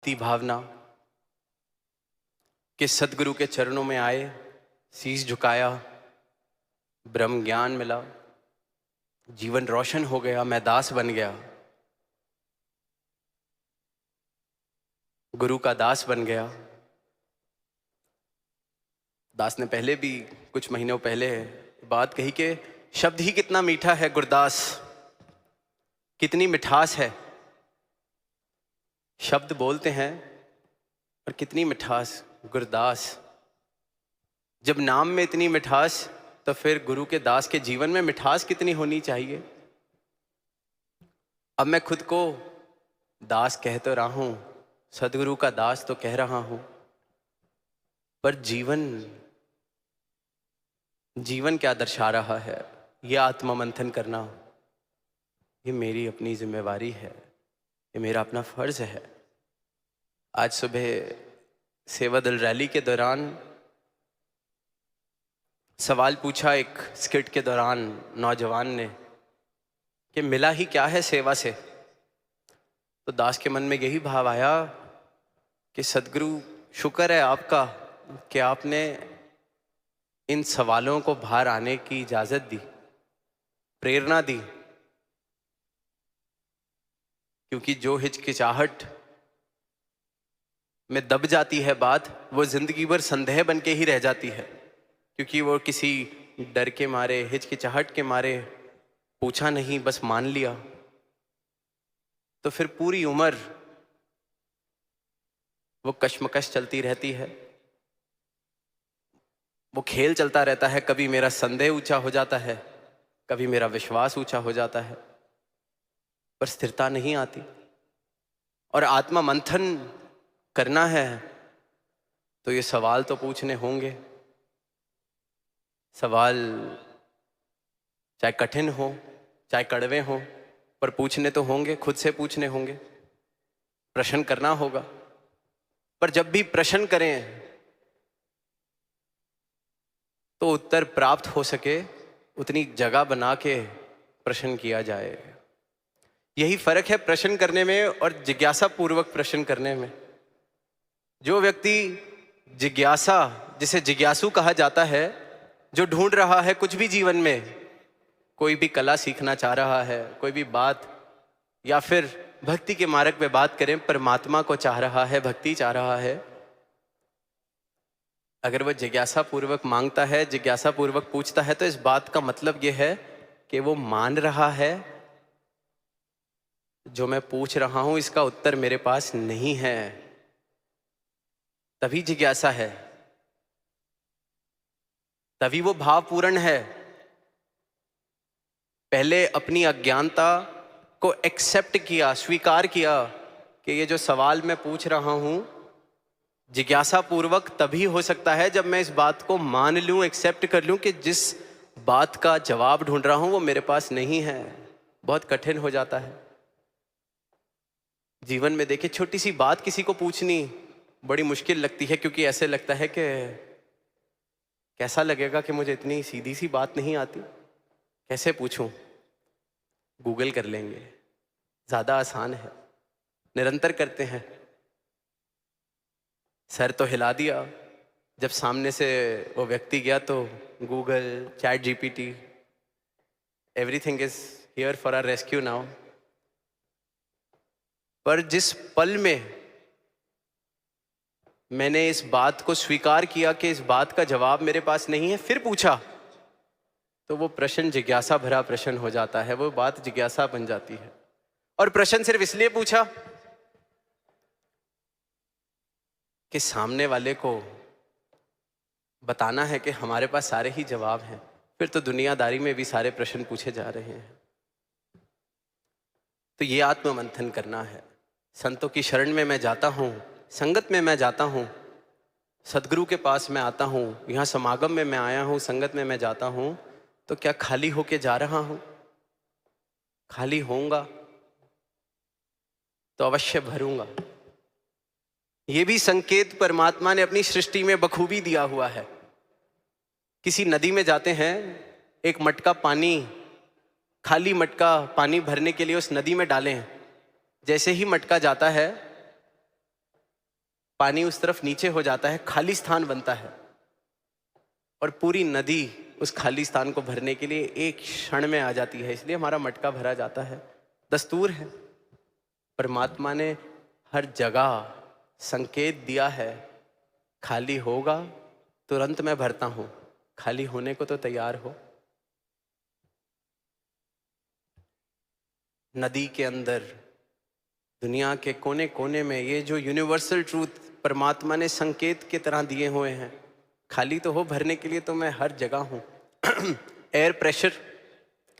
ती भावना कि सदगुरु के चरणों में आए, शीश झुकाया, ब्रह्म ज्ञान मिला, जीवन रोशन हो गया, मैं दास बन गया, गुरु का दास बन गया। दास ने पहले भी कुछ महीनों पहले बात कही कि शब्द ही कितना मीठा है गुरदास, कितनी मिठास है। शब्द बोलते हैं और कितनी मिठास गुरदास। जब नाम में इतनी मिठास तो फिर गुरु के दास के जीवन में मिठास कितनी होनी चाहिए। अब मैं खुद को दास कह तो रहा हूं, सदगुरु का दास तो कह रहा हूं, पर जीवन क्या दर्शा रहा है, यह आत्ममंथन करना, ये मेरी अपनी जिम्मेवारी है, ये मेरा अपना फर्ज है। आज सुबह सेवा दल रैली के दौरान सवाल पूछा एक स्किट के दौरान नौजवान ने कि मिला ही क्या है सेवा से। तो दास के मन में यही भाव आया कि सदगुरु शुक्र है आपका कि आपने इन सवालों को बाहर आने की इजाजत दी, प्रेरणा दी। क्योंकि जो हिचकिचाहट में दब जाती है बात, वो जिंदगी भर संदेह बन के ही रह जाती है। क्योंकि वो किसी डर के मारे, हिचकिचाहट के मारे पूछा नहीं, बस मान लिया, तो फिर पूरी उम्र वो कश्मकश चलती रहती है, वो खेल चलता रहता है। कभी मेरा संदेह ऊंचा हो जाता है, कभी मेरा विश्वास ऊंचा हो जाता है, पर स्थिरता नहीं आती। और आत्मा मंथन करना है तो ये सवाल तो पूछने होंगे। सवाल चाहे कठिन हो, चाहे कड़वे हो, पर पूछने तो होंगे, खुद से पूछने होंगे, प्रश्न करना होगा। पर जब भी प्रश्न करें तो उत्तर प्राप्त हो सके उतनी जगह बना के प्रश्न किया जाए। यही फर्क है प्रश्न करने में और जिज्ञासा पूर्वक प्रश्न करने में। जो व्यक्ति जिज्ञासा, जिसे जिज्ञासु कहा जाता है, जो ढूंढ रहा है कुछ भी जीवन में, कोई भी कला सीखना चाह रहा है, कोई भी बात, या फिर भक्ति के मार्ग पे बात करें, परमात्मा को चाह रहा है, भक्ति चाह रहा है, अगर वह जिज्ञासा पूर्वक मांगता है, जिज्ञासा पूर्वक पूछता है, तो इस बात का मतलब यह है कि वो मान रहा है जो मैं पूछ रहा हूं इसका उत्तर मेरे पास नहीं है, तभी जिज्ञासा है, तभी वो भावपूर्ण है। पहले अपनी अज्ञानता को एक्सेप्ट किया, स्वीकार किया कि ये जो सवाल मैं पूछ रहा हूं जिज्ञासा पूर्वक तभी हो सकता है जब मैं इस बात को मान लूं, एक्सेप्ट कर लूं कि जिस बात का जवाब ढूंढ रहा हूं वो मेरे पास नहीं है। बहुत कठिन हो जाता है जीवन में। देखिए, छोटी सी बात किसी को पूछनी बड़ी मुश्किल लगती है, क्योंकि ऐसे लगता है कि कैसा लगेगा कि मुझे इतनी सीधी सी बात नहीं आती, कैसे पूछूं। गूगल कर लेंगे, ज्यादा आसान है, निरंतर करते हैं। सर तो हिला दिया, जब सामने से वो व्यक्ति गया तो Google, ChatGPT, everything is here for our rescue now. पर जिस पल में मैंने इस बात को स्वीकार किया कि इस बात का जवाब मेरे पास नहीं है, फिर पूछा, तो वो प्रश्न जिज्ञासा भरा प्रश्न हो जाता है, वो बात जिज्ञासा बन जाती है। और प्रश्न सिर्फ इसलिए पूछा कि सामने वाले को बताना है कि हमारे पास सारे ही जवाब हैं, फिर तो दुनियादारी में भी सारे प्रश्न पूछे जा रहे हैं। तो ये आत्ममंथन करना है। संतों की शरण में मैं जाता हूं, संगत में मैं जाता हूं, सदगुरु के पास मैं आता हूं, यहां समागम में मैं आया हूं, संगत में मैं जाता हूं, तो क्या खाली होके जा रहा हूं? खाली होऊंगा तो अवश्य भरूंगा। ये भी संकेत परमात्मा ने अपनी सृष्टि में बखूबी दिया हुआ है। किसी नदी में जाते हैं, एक मटका पानी, खाली मटका पानी भरने के लिए उस नदी में डालें, जैसे ही मटका जाता है पानी उस तरफ नीचे हो जाता है, खाली स्थान बनता है और पूरी नदी उस खाली स्थान को भरने के लिए एक क्षण में आ जाती है, इसलिए हमारा मटका भरा जाता है। दस्तूर है। परमात्मा ने हर जगह संकेत दिया है, खाली होगा तुरंत मैं भरता हूं, खाली होने को तो तैयार हो। नदी के अंदर, दुनिया के कोने कोने में ये जो यूनिवर्सल ट्रूथ परमात्मा ने संकेत के तरह दिए हुए हैं, खाली तो हो, भरने के लिए तो मैं हर जगह हूं। एयर प्रेशर,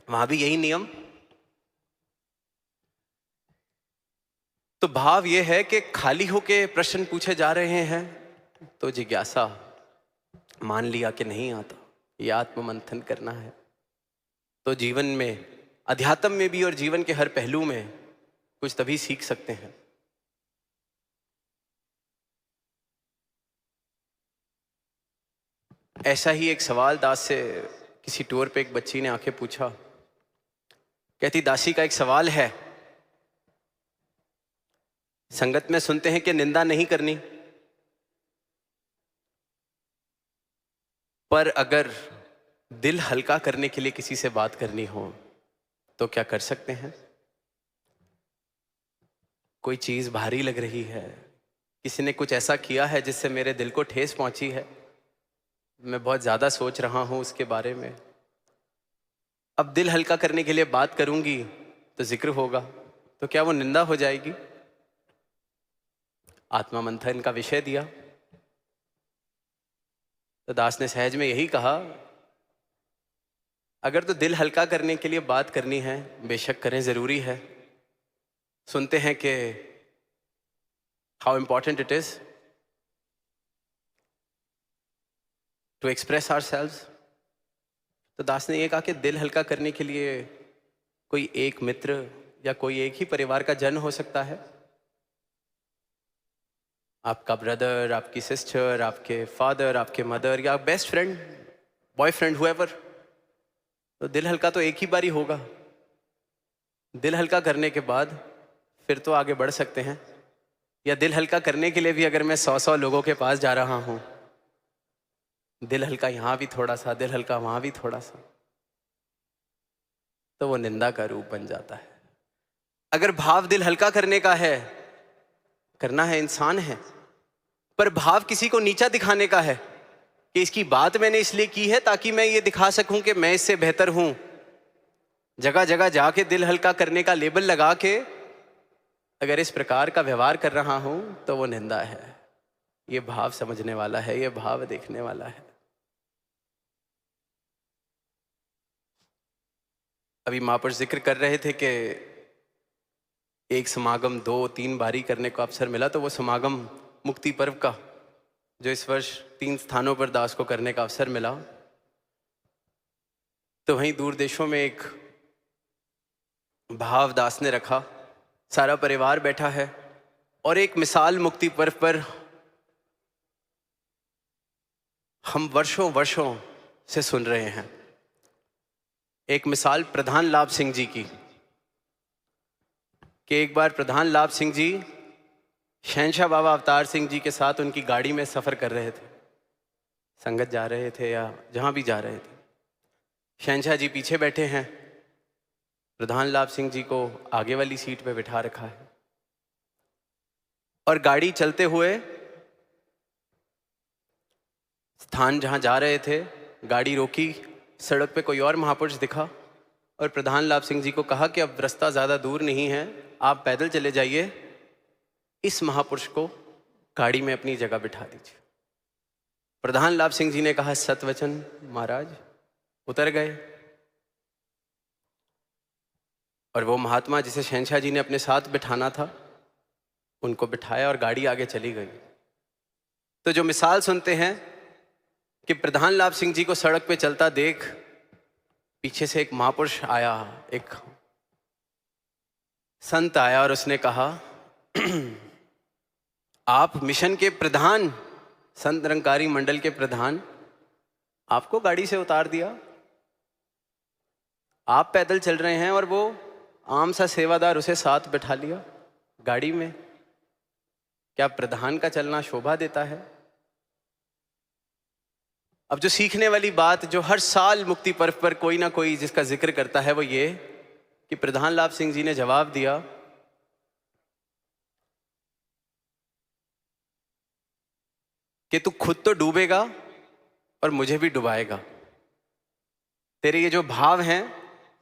वहां भी यही नियम। तो भाव ये है कि खाली होके प्रश्न पूछे जा रहे हैं तो जिज्ञासा, मान लिया कि नहीं आता, ये आत्ममंथन करना है। तो जीवन में, अध्यात्म में भी और जीवन के हर पहलू में कुछ तभी सीख सकते हैं। ऐसा ही एक सवाल दास से किसी टूर पे एक बच्ची ने आके पूछा। कहती, दासी का एक सवाल है, संगत में सुनते हैं कि निंदा नहीं करनी, पर अगर दिल हल्का करने के लिए किसी से बात करनी हो तो क्या कर सकते हैं? कोई चीज भारी लग रही है, किसी ने कुछ ऐसा किया है जिससे मेरे दिल को ठेस पहुंची है, मैं बहुत ज्यादा सोच रहा हूं उसके बारे में। अब दिल हल्का करने के लिए बात करूंगी तो जिक्र होगा, तो क्या वो निंदा हो जाएगी? आत्मा मंथन का विषय दिया तो दास ने सहज में यही कहा, अगर तो दिल हल्का करने के लिए बात करनी है, बेशक करें, जरूरी है। सुनते हैं कि how important it is to express ourselves. तो दास ने यह कहा कि दिल हल्का करने के लिए कोई एक मित्र या कोई एक ही परिवार का जन हो सकता है। आपका ब्रदर, आपकी सिस्टर, आपके फादर, आपके मदर, या बेस्ट फ्रेंड, बॉयफ्रेंड, हुएवर। तो दिल हल्का तो एक ही बार ही होगा। दिल हल्का करने के बाद फिर तो आगे बढ़ सकते हैं। या दिल हल्का करने के लिए भी अगर मैं 100 लोगों के पास जा रहा हूं, दिल हल्का यहां भी थोड़ा सा, दिल हल्का वहां भी थोड़ा सा, तो वो निंदा का रूप बन जाता है। अगर भाव दिल हल्का करने का है, करना है, इंसान है, पर भाव किसी को नीचा दिखाने का है कि इसकी बात मैंने इसलिए की है ताकि मैं ये दिखा सकूं कि मैं इससे बेहतर हूं, जगह जगह जाके दिल हल्का करने का लेबल लगा के अगर इस प्रकार का व्यवहार कर रहा हूं तो वो निंदा है। ये भाव समझने वाला है, ये भाव देखने वाला है। अभी महापुरुष जिक्र कर रहे थे कि एक समागम 2-3 बारी करने को अवसर मिला, तो वो समागम मुक्ति पर्व का, जो इस वर्ष 3 स्थानों पर दास को करने का अवसर मिला, तो वहीं दूर देशों में एक भाव दास ने रखा। सारा परिवार बैठा है और एक मिसाल मुक्ति पर्व पर हम वर्षों वर्षों से सुन रहे हैं। एक मिसाल प्रधान लाभ सिंह जी की, कि एक बार प्रधान लाभ सिंह जी शहंशाह बाबा अवतार सिंह जी के साथ उनकी गाड़ी में सफ़र कर रहे थे। संगत जा रहे थे या जहाँ भी जा रहे थे, शहंशाह जी पीछे बैठे हैं, प्रधान लाभ सिंह जी को आगे वाली सीट पे बिठा रखा है और गाड़ी चलते हुए स्थान जहाँ जा रहे थे, गाड़ी रोकी, सड़क पे कोई और महापुरुष दिखा और प्रधान लाभ सिंह जी को कहा कि अब रास्ता ज़्यादा दूर नहीं है, आप पैदल चले जाइए, इस महापुरुष को गाड़ी में अपनी जगह बिठा दीजिए। प्रधान लाभ सिंह जी ने कहा, सतवचन महाराज। उतर गए और वो महात्मा जिसे शहंशाह जी ने अपने साथ बिठाना था, उनको बिठाया और गाड़ी आगे चली गई। तो जो मिसाल सुनते हैं कि प्रधान लाभ सिंह जी को सड़क पे चलता देख पीछे से एक महापुरुष आया, एक संत आया और उसने कहा, आप मिशन के प्रधान, संत निरंकारी मंडल के प्रधान, आपको गाड़ी से उतार दिया, आप पैदल चल रहे हैं और वो आम सा सेवादार उसे साथ बैठा लिया गाड़ी में। क्या प्रधान का चलना शोभा देता है? अब जो सीखने वाली बात जो हर साल मुक्ति पर्व पर कोई ना कोई जिसका जिक्र करता है वो ये कि प्रधान लाभ सिंह जी ने जवाब दिया कि तू खुद तो डूबेगा और मुझे भी डुबाएगा। तेरे ये जो भाव हैं,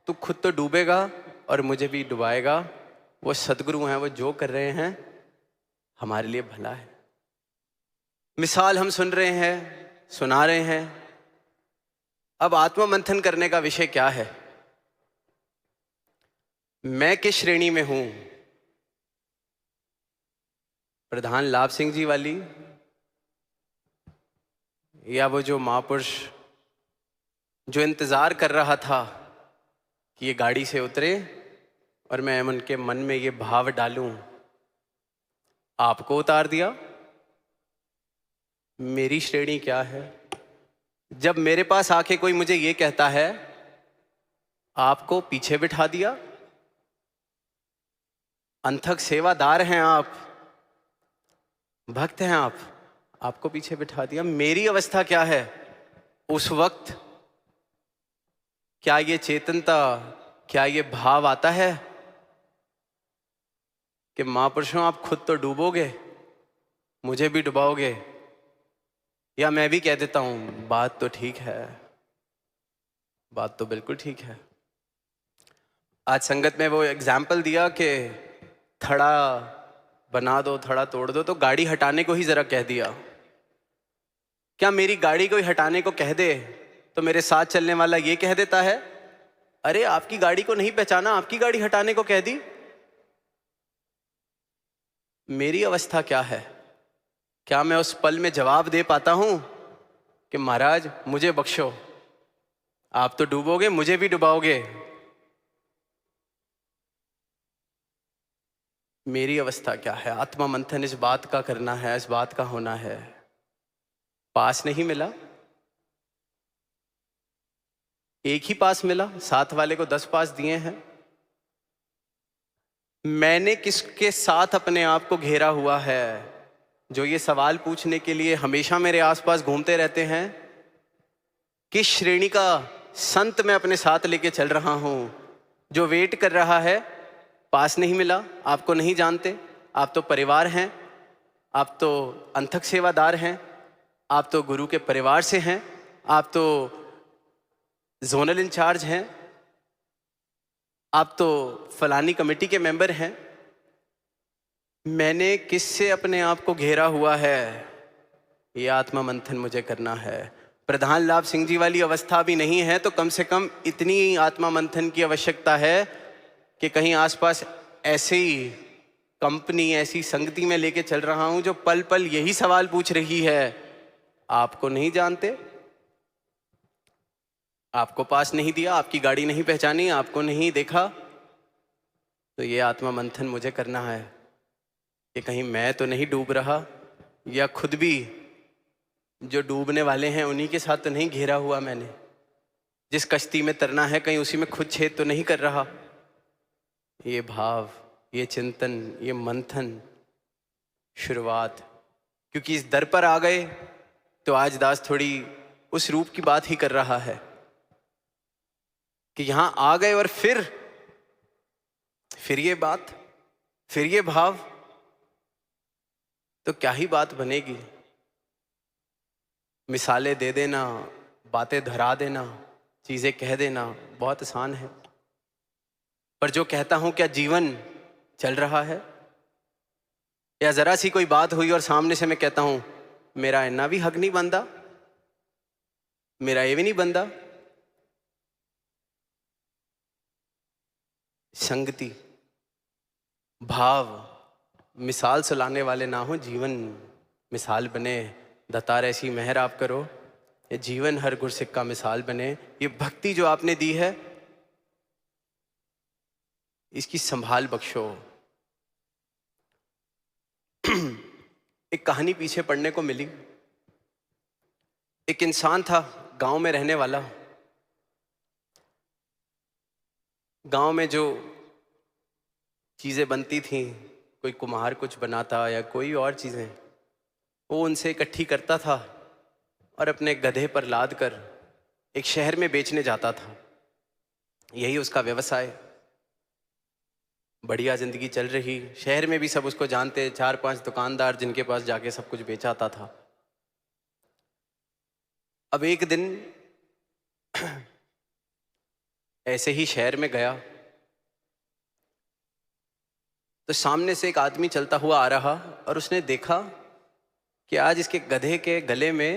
तू खुद तो डूबेगा और मुझे भी डुबाएगा। वो सदगुरु हैं, वो जो कर रहे हैं हमारे लिए भला है। मिसाल हम सुन रहे हैं, सुना रहे हैं। अब आत्ममंथन करने का विषय क्या है? मैं किस श्रेणी में हूं? प्रधान लाभ सिंह जी वाली, या वो जो महापुरुष जो इंतजार कर रहा था कि ये गाड़ी से उतरे और मैं उनके मन में ये भाव डालूं, आपको उतार दिया? मेरी श्रेणी क्या है? जब मेरे पास आके कोई मुझे ये कहता है, आपको पीछे बिठा दिया, अंथक सेवादार हैं आप, भक्त हैं आप, आपको पीछे बिठा दिया। मेरी अवस्था क्या है उस वक्त? क्या ये चेतनता, क्या ये भाव आता है कि महापुरुषों आप खुद तो डूबोगे, मुझे भी डुबाओगे? या मैं भी कह देता हूं बात तो ठीक है, बात तो बिल्कुल ठीक है। आज संगत में वो एग्जाम्पल दिया कि थड़ा बना दो, थड़ा तोड़ दो, तो गाड़ी हटाने को ही जरा कह दिया। क्या मेरी गाड़ी को ही हटाने को कह दे तो मेरे साथ चलने वाला ये कह देता है, अरे आपकी गाड़ी को नहीं पहचाना, आपकी गाड़ी हटाने को कह दी? मेरी अवस्था क्या है? क्या मैं उस पल में जवाब दे पाता हूं कि महाराज मुझे बख्शो, आप तो डूबोगे, मुझे भी डुबाओगे? मेरी अवस्था क्या है? आत्मा मंथन इस बात का करना है, इस बात का होना है। पास नहीं मिला, एक ही पास मिला, साथ वाले को 10 पास दिए हैं। मैंने किसके साथ अपने आप को घेरा हुआ है जो ये सवाल पूछने के लिए हमेशा मेरे आसपास घूमते रहते हैं? किस श्रेणी का संत मैं अपने साथ लेके चल रहा हूं जो वेट कर रहा है? पास नहीं मिला, आपको नहीं जानते, आप तो परिवार हैं, आप तो अंथक सेवादार हैं, आप तो गुरु के परिवार से हैं, आप तो जोनल इंचार्ज हैं, आप तो फलानी कमेटी के मेंबर हैं। मैंने किससे अपने आप को घेरा हुआ है? ये आत्मा मंथन मुझे करना है। प्रधान लाभ सिंह जी वाली अवस्था भी नहीं है तो कम से कम इतनी आत्मा मंथन की आवश्यकता है कि कहीं आसपास ऐसे ही कंपनी, ऐसी संगति में लेके चल रहा हूं जो पल पल यही सवाल पूछ रही है, आपको नहीं जानते, आपको पास नहीं दिया, आपकी गाड़ी नहीं पहचानी, आपको नहीं देखा। तो ये आत्मा मंथन मुझे करना है कि कहीं मैं तो नहीं डूब रहा, या खुद भी जो डूबने वाले हैं उन्हीं के साथ तो नहीं घेरा हुआ मैंने। जिस कश्ती में तरना है कहीं उसी में खुद छेद तो नहीं कर रहा। ये भाव, ये चिंतन, ये मंथन शुरुआत, क्योंकि इस दर पर आ गए तो आज दास थोड़ी उस रूप की बात ही कर रहा है कि यहां आ गए और फिर ये बात, फिर ये भाव, तो क्या ही बात बनेगी। मिसालें दे देना, बातें धरा देना, चीजें कह देना बहुत आसान है, पर जो कहता हूं क्या जीवन चल रहा है? या जरा सी कोई बात हुई और सामने से मैं कहता हूं मेरा इन्ना भी हक नहीं बनता, मेरा ये भी नहीं बनता। संगति, भाव, मिसाल सुलाने वाले ना हो, जीवन मिसाल बने। दतार ऐसी मेहर आप करो, ये जीवन हर गुरसिक्का मिसाल बने। ये भक्ति जो आपने दी है इसकी संभाल बख्शो। एक कहानी पीछे पढ़ने को मिली। एक इंसान था गांव में रहने वाला। गांव में जो चीजें बनती थीं कोई कुम्हार कुछ बनाता या कोई और चीज़ें, वो उनसे इकट्ठी करता था और अपने गधे पर लाद कर एक शहर में बेचने जाता था। यही उसका व्यवसाय। बढ़िया जिंदगी चल रही, शहर में भी सब उसको जानते, 4-5 दुकानदार जिनके पास जाके सब कुछ बेचाता था। अब एक दिन ऐसे ही शहर में गया तो सामने से एक आदमी चलता हुआ आ रहा और उसने देखा कि आज इसके गधे के गले में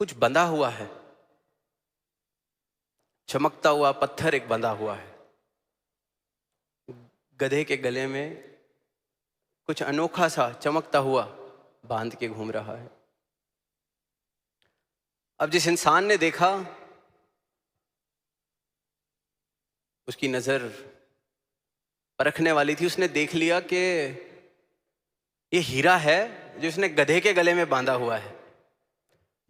कुछ बंधा हुआ है, चमकता हुआ पत्थर एक बंधा हुआ है। गधे के गले में कुछ अनोखा सा चमकता हुआ बांध के घूम रहा है। अब जिस इंसान ने देखा, उसकी नजर परखने वाली थी, उसने देख लिया कि ये हीरा है जो उसने गधे के गले में बांधा हुआ है।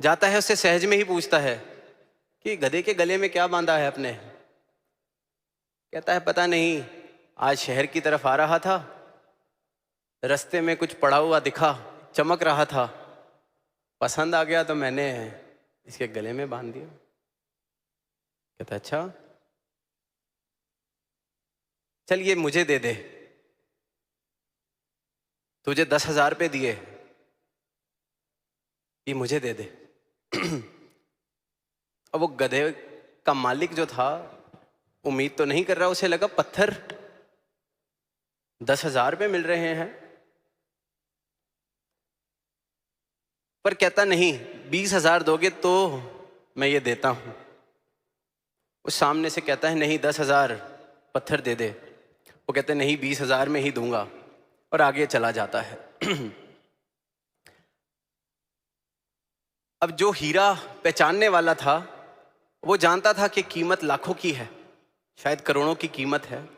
जाता है, उससे सहज में ही पूछता है कि गधे के गले में क्या बांधा है अपने। कहता है पता नहीं, आज शहर की तरफ आ रहा था, रास्ते में कुछ पड़ा हुआ दिखा, चमक रहा था, पसंद आ गया तो मैंने इसके गले में बांध दिया। कहता अच्छा, चल ये मुझे दे दे, तुझे 10,000 रुपये दिए, ये मुझे दे दे। अब वो गधे का मालिक जो था, उम्मीद तो नहीं कर रहा, उसे लगा पत्थर 10,000 रुपये मिल रहे हैं, पर कहता नहीं, 20,000 दोगे तो मैं ये देता हूं। उस सामने से कहता है नहीं, 10,000 पत्थर दे दे। वो कहते नहीं, 20,000 में ही दूंगा, और आगे चला जाता है। अब जो हीरा पहचानने वाला था, वो जानता था कि कीमत लाखों की है, शायद करोड़ों की कीमत है।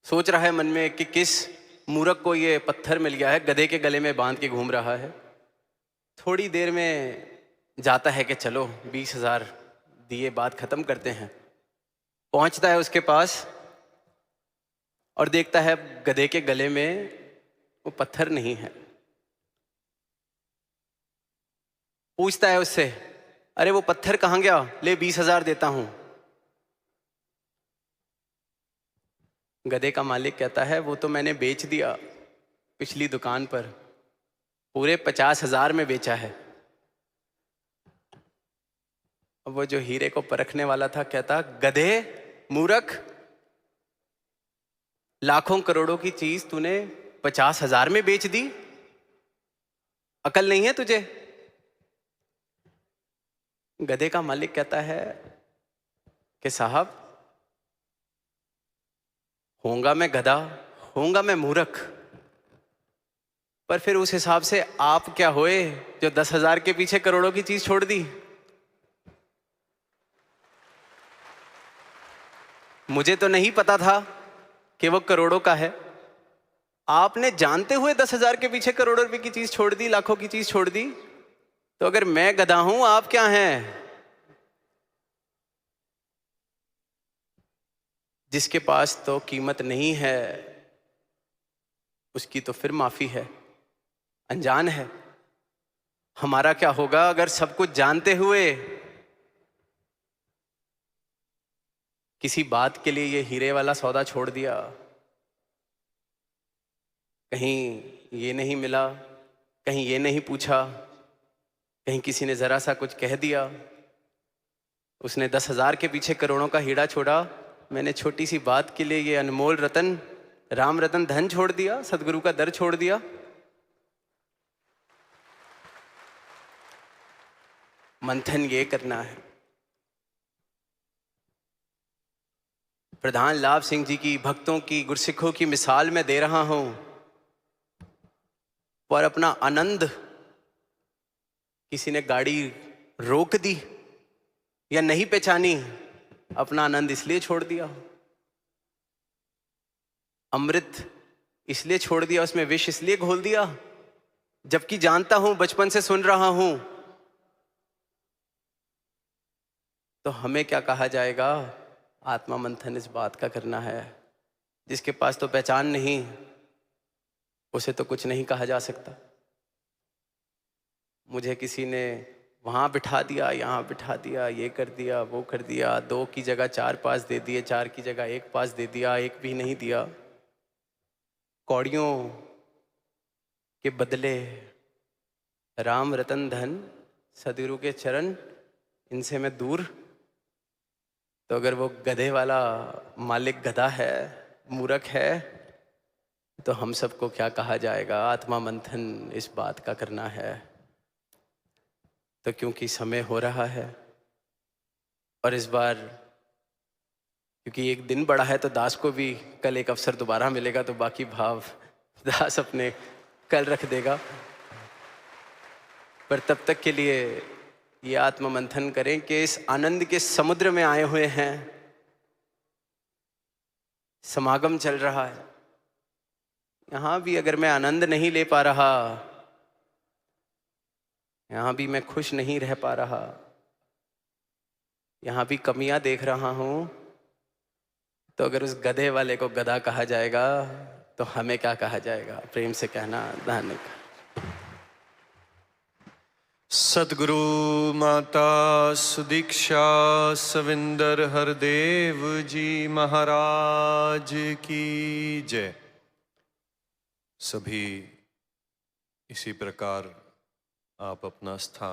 सोच रहा है मन में कि किस मूर्ख को ये पत्थर मिल गया है, गधे के गले में बांध के घूम रहा है। थोड़ी देर में जाता है कि चलो 20,000 दिए, बात खत्म करते हैं। पहुंचता है उसके पास और देखता है गधे के गले में वो पत्थर नहीं है। पूछता है उससे, अरे वो पत्थर कहाँ गया, ले 20,000 देता हूं। गधे का मालिक कहता है वो तो मैंने बेच दिया पिछली दुकान पर, पूरे 50,000 में बेचा है। अब वो जो हीरे को परखने वाला था कहता, गधे मूर्ख, लाखों करोड़ों की चीज तूने 50,000 में बेच दी, अकल नहीं है तुझे। गधे का मालिक कहता है कि साहब, होऊंगा मैं गधा, होऊंगा मैं मूर्ख, पर फिर उस हिसाब से आप क्या होए जो 10,000 के पीछे करोड़ों की चीज छोड़ दी। मुझे तो नहीं पता था कि वो करोड़ों का है, आपने जानते हुए 10,000 के पीछे करोड़ों रुपए की चीज छोड़ दी, लाखों की चीज छोड़ दी। तो अगर मैं गधा हूं, आप क्या हैं? जिसके पास तो कीमत नहीं है, उसकी तो फिर माफी है, अनजान है। हमारा क्या होगा अगर सब कुछ जानते हुए किसी बात के लिए ये हीरे वाला सौदा छोड़ दिया? कहीं ये नहीं मिला, कहीं ये नहीं पूछा, कहीं किसी ने जरा सा कुछ कह दिया, उसने 10,000 के पीछे करोड़ों का हीरा छोड़ा, मैंने छोटी सी बात के लिए ये अनमोल रतन, राम रतन धन छोड़ दिया, सदगुरु का दर छोड़ दिया। मंथन ये करना है। प्रधान लाभ सिंह जी की, भक्तों की, गुरसिखों की मिसाल मैं दे रहा हूं, पर अपना आनंद, किसी ने गाड़ी रोक दी या नहीं पहचानी, अपना आनंद इसलिए छोड़ दिया, अमृत इसलिए छोड़ दिया, उसमें विष इसलिए घोल दिया, जबकि जानता हूं, बचपन से सुन रहा हूं। तो हमें क्या कहा जाएगा? आत्मा मंथन इस बात का करना है जिसके पास तो पहचान नहीं, उसे तो कुछ नहीं कहा जा सकता। मुझे किसी ने वहाँ बिठा दिया, यहाँ बिठा दिया, ये कर दिया, वो कर दिया, 2 की जगह 4 पास दे दिए, 4 की जगह 1 पास दे दिया, 1 भी नहीं दिया। कौड़ियों के बदले राम रतन धन, सदगुरु के चरण, इनसे मैं दूर। तो अगर वो गधे वाला मालिक गधा है, मूर्ख है, तो हम सबको क्या कहा जाएगा? आत्मा मंथन इस बात का करना है। तो क्योंकि समय हो रहा है और इस बार क्योंकि एक दिन बड़ा है, तो दास को भी कल एक अवसर दोबारा मिलेगा, तो बाकी भाव दास अपने कल रख देगा। पर तब तक के लिए ये आत्म मंथन करें कि इस आनंद के समुद्र में आए हुए हैं, समागम चल रहा है। यहां भी अगर मैं आनंद नहीं ले पा रहा, यहां भी मैं खुश नहीं रह पा रहा, यहां भी कमियां देख रहा हूं, तो अगर उस गधे वाले को गधा कहा जाएगा, तो हमें क्या कहा जाएगा? प्रेम से कहना, धन्यवाद। सतगुरु माता सुदीक्षा सविंदर हरदेव जी महाराज की जय। सभी इसी प्रकार आप अपना स्थान